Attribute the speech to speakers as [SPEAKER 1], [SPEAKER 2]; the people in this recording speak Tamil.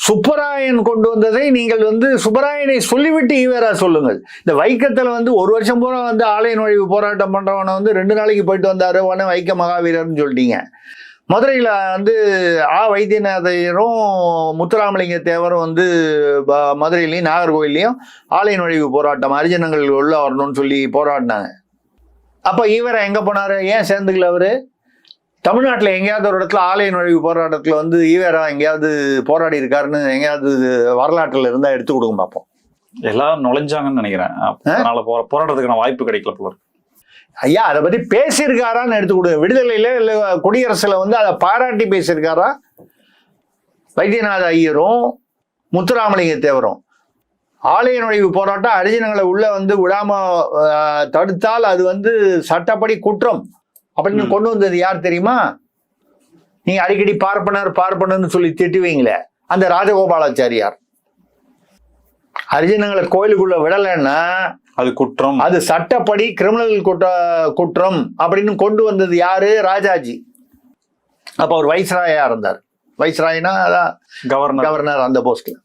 [SPEAKER 1] சுப்பராயன் கொண்டு வந்ததை நீங்கள் சுப்பராயனை சொல்லிவிட்டு ஈவேரா சொல்லுங்கள். இந்த வைக்கத்துல ஒரு வருஷம் பூரா ஆலய நுழைவு போராட்டம் பண்றவனை 2 நாளைக்கு போயிட்டு வந்தாரு, உடனே வைக்க மகாவீரர்னு சொல்லிட்டீங்க. மதுரையில் வைத்தியநாதையரும் முத்துராமலிங்க தேவரும் மதுரையிலையும் நாகர்கோவிலையும் ஆலய நுழைவு போராட்டம் ஹரிஜனங்கள் உள்ள வரணும்னு சொல்லி போராடினாங்க. அப்போ ஈவேரா எங்கே போனார்? ஏன் சேர்ந்துக்கல அவரு? தமிழ்நாட்டில் எங்கேயாவது ஒரு இடத்துல ஆலய நுழைவு போராட்டத்தில் ஈவேரா எங்கேயாவது போராடி இருக்காருன்னு எங்கேயாவது வரலாற்றில் இருந்தால் எடுத்து கொடுங்க பார்ப்போம்.
[SPEAKER 2] எல்லாரும் நுழைஞ்சாங்கன்னு நினைக்கிறேன். அதனால போராட்டத்துக்கான வாய்ப்பு கிடைக்கல போல.
[SPEAKER 1] ஐயா, அதை பத்தி பேசியிருக்காரான்னு எடுத்து கொடுங்க. விடுதலையில இல்ல குடியரசுல அதை பாராட்டி பேசியிருக்காரா? வைத்தியநாத ஐயரும் முத்துராமலிங்க தேவரும் ஆலய நுழைவு போராட்டம் ஹரிஜனங்களை உள்ள விடாம தடுத்தால் அது சட்டப்படி குற்றம் அப்படின்னு கொண்டு வந்தது யார் தெரியுமா? நீங்க அடிக்கடி பார்ப்பனர்னு சொல்லி திட்டுவீங்களே, அந்த ராஜகோபாலாச்சாரியார். ஹரிஜனங்களை கோயிலுக்குள்ள விடலைன்னா
[SPEAKER 2] அது குற்றம்,
[SPEAKER 1] அது சட்டப்படி கிரிமினல் குற்றம் அப்படின்னு கொண்டு வந்தது யாரு? ராஜாஜி. அப்ப அவர் வைஸ்ராயா இருந்தார். வைஸ்ராய்னா அதான் கவர்னர் அந்த போஸ்ட்ல.